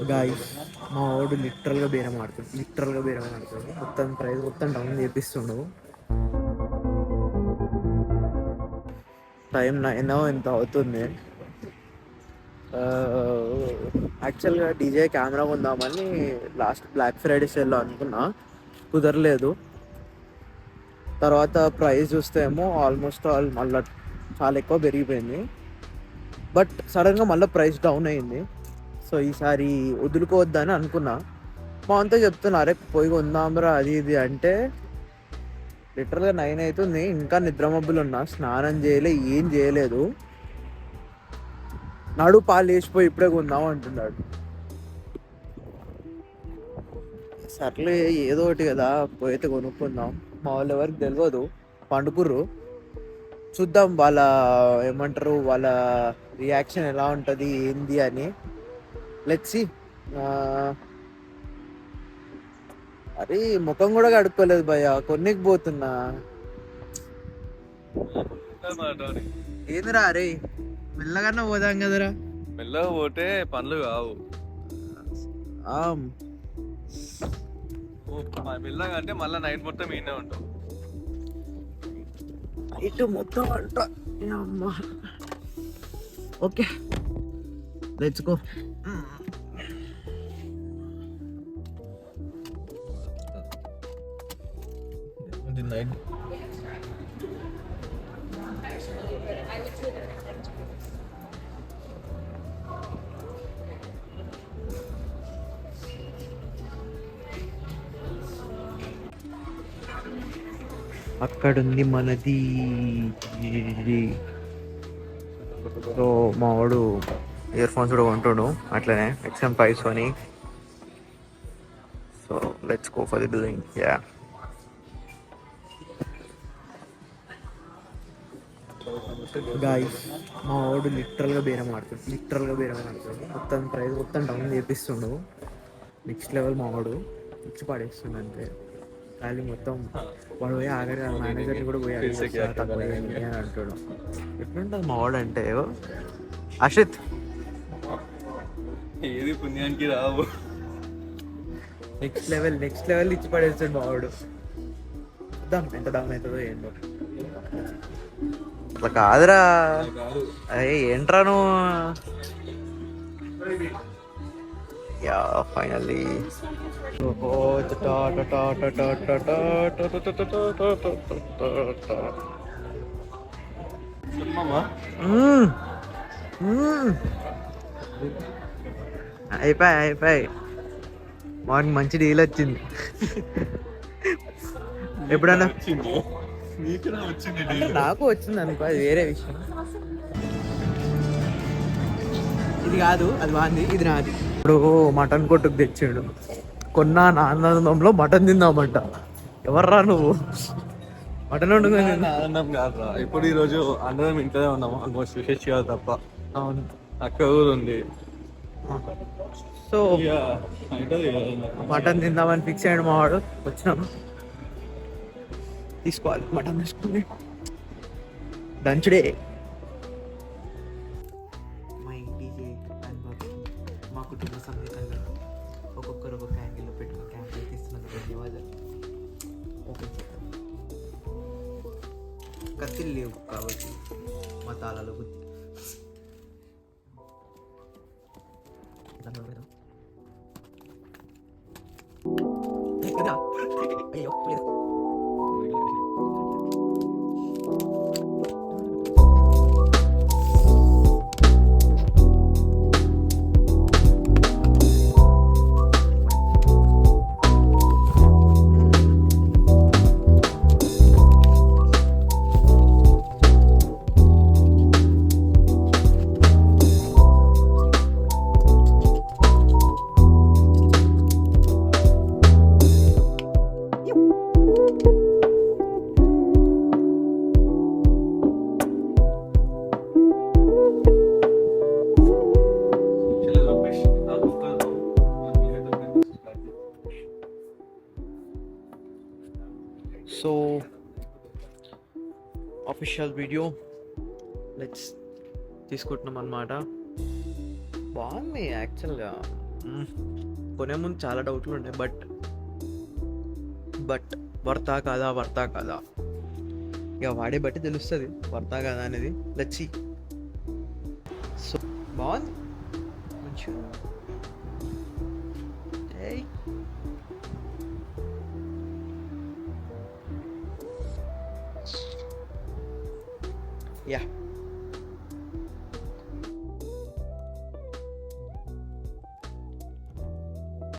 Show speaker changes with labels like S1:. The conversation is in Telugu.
S1: గాయస్ మా వాడు లిటరల్గా బేరం ఆడుతాడు మొత్తం ప్రైస్ మొత్తం డౌన్ చేపిస్తుండు. టైం 9 ఎంత అవుతుంది. యాక్చువల్గా డీజే కెమెరా కొందామని లాస్ట్ బ్లాక్ ఫ్రైడే సేల్లో అనుకున్నా, కుదరలేదు. తర్వాత ప్రైస్ చూస్తే ఏమో ఆల్మోస్ట్ మళ్ళీ చాలా ఎక్కువ పెరిగిపోయింది. బట్ సడన్గా మళ్ళీ ప్రైస్ డౌన్ అయింది. సో ఈసారి వదులుకోవద్దని అనుకున్నా. మా అంతా చెప్తున్నా, పోయి కొందాంరా అది ఇది అంటే, లిటరల్గా 9 అవుతుంది, ఇంకా నిద్రమబ్బులు ఉన్నా, స్నానం చేయలే, ఏం చేయలేదు. నడు పాలు వేసిపోయి ఇప్పుడే కొందాం అంటున్నాడు. సర్లే ఏదో ఒకటి కదా, పోయితే కొనుక్కుందాం. మా వాళ్ళు ఎవరికి తెలియదు, పండుకుర్రు. చూద్దాం వాళ్ళ ఏమంటారు, వాళ్ళ రియాక్షన్ ఎలా ఉంటుంది ఏంది అని. Let's see. అరే ముఖం కూడా కడుక్కోలేదు భయ్య, కొన్నికి పోతున్నా. ఏందిరా అరే, మెల్లగానే పోదాం కదరా.
S2: మెల్లగా పోతే పనులు కావు. మెల్లగా అంటే మళ్ళీ నైట్ మొత్తం ఈయనే ఉంటావు.
S1: నైట్ మొత్తం అంట. Okay let's go.
S2: నైట్
S1: అక్కడుంది మనది. సో మా వాడు ఇయర్ ఫోన్స్ కూడా కొంటాడు అట్లనే XM5 Sony. So let's go for the building. Yeah guys మా వాడు లిటరల్గా బేరం ఆడుతాడు మొత్తం ప్రైస్ మొత్తం డౌన్ చేపిస్తుండు. నెక్స్ట్ లెవెల్ మా వాడు ఇచ్చి పడేస్తుండు అంతే. ఖాళీ మొత్తం వాడు పోయి ఆఖరి మేనేజర్ని కూడా పోయి తక్కువ అని అంటాడు. ఎట్లుంటుంది మా వాడు అంటే. అషిత్
S2: ఏది పుణ్యానికి రావు.
S1: నెక్స్ట్ లెవెల్ ఇచ్చి పడేస్తాడు మా వాడు. చూద్దాం ఎంత డౌన్ అవుతుందో ఏంటో. అట్లా కాదురా, అరే ఏంట్రా నువ్వు. యా ఫైనల్లీ అయిపోయి మార్నింగ్ మంచి డీల్ వచ్చింది. ఎప్పుడన్నా నాకు వచ్చింది అనుకో, అది వేరే విషయం. ఇది కాదు, అది బాగుంది, ఇది నాది. ఇప్పుడు మటన్ కొట్టుకు తెచ్చాడు. కొన్నా ఆనందంలో మటన్ తిందామంట. ఎవర్రా నువ్వు మటన్ వండుకొని?
S2: ఆనందం కాదురా, ఇప్పుడు ఈరోజు అందరం ఇంట్లోనే ఉన్నాము ఆల్మోస్ట్, విశేష్ కాదు తప్ప.
S1: అవును,
S2: అక్క ఊరు ఉంది.
S1: సో మటన్ తిందామని ఫిక్స్ అయ్యాడు మా వాడు. వచ్చినాము, తీసుకోవాలి మటన్, తీసుకుని దంచుడే. మా ఇంటికి మా కుటుంబ సమేతంగా ఒక్కొక్కరు ఒక్కొక్క యాంగిల్లో పెట్టుకుని క్యాంప్ తీస్తున్నందుకు ధన్యవాదాలు. ఓపెన్ చేద్దాం. కత్తిలు లేవు కాబట్టి మా తాళాలు గుర్తు. అయ్యో సో అఫీషియల్ వీడియో లెట్స్ తీసుకుంటున్నాం అన్నమాట. బాగుంది యాక్చువల్గా. కొనే ముందు చాలా డౌట్లు ఉండే బట్ వర్తా కాదా ఇక వాడే బట్టి తెలుస్తుంది వర్తా కాదా అనేది. లచ్చి సో బాగుంది మంచిగా. ఏయ్ యా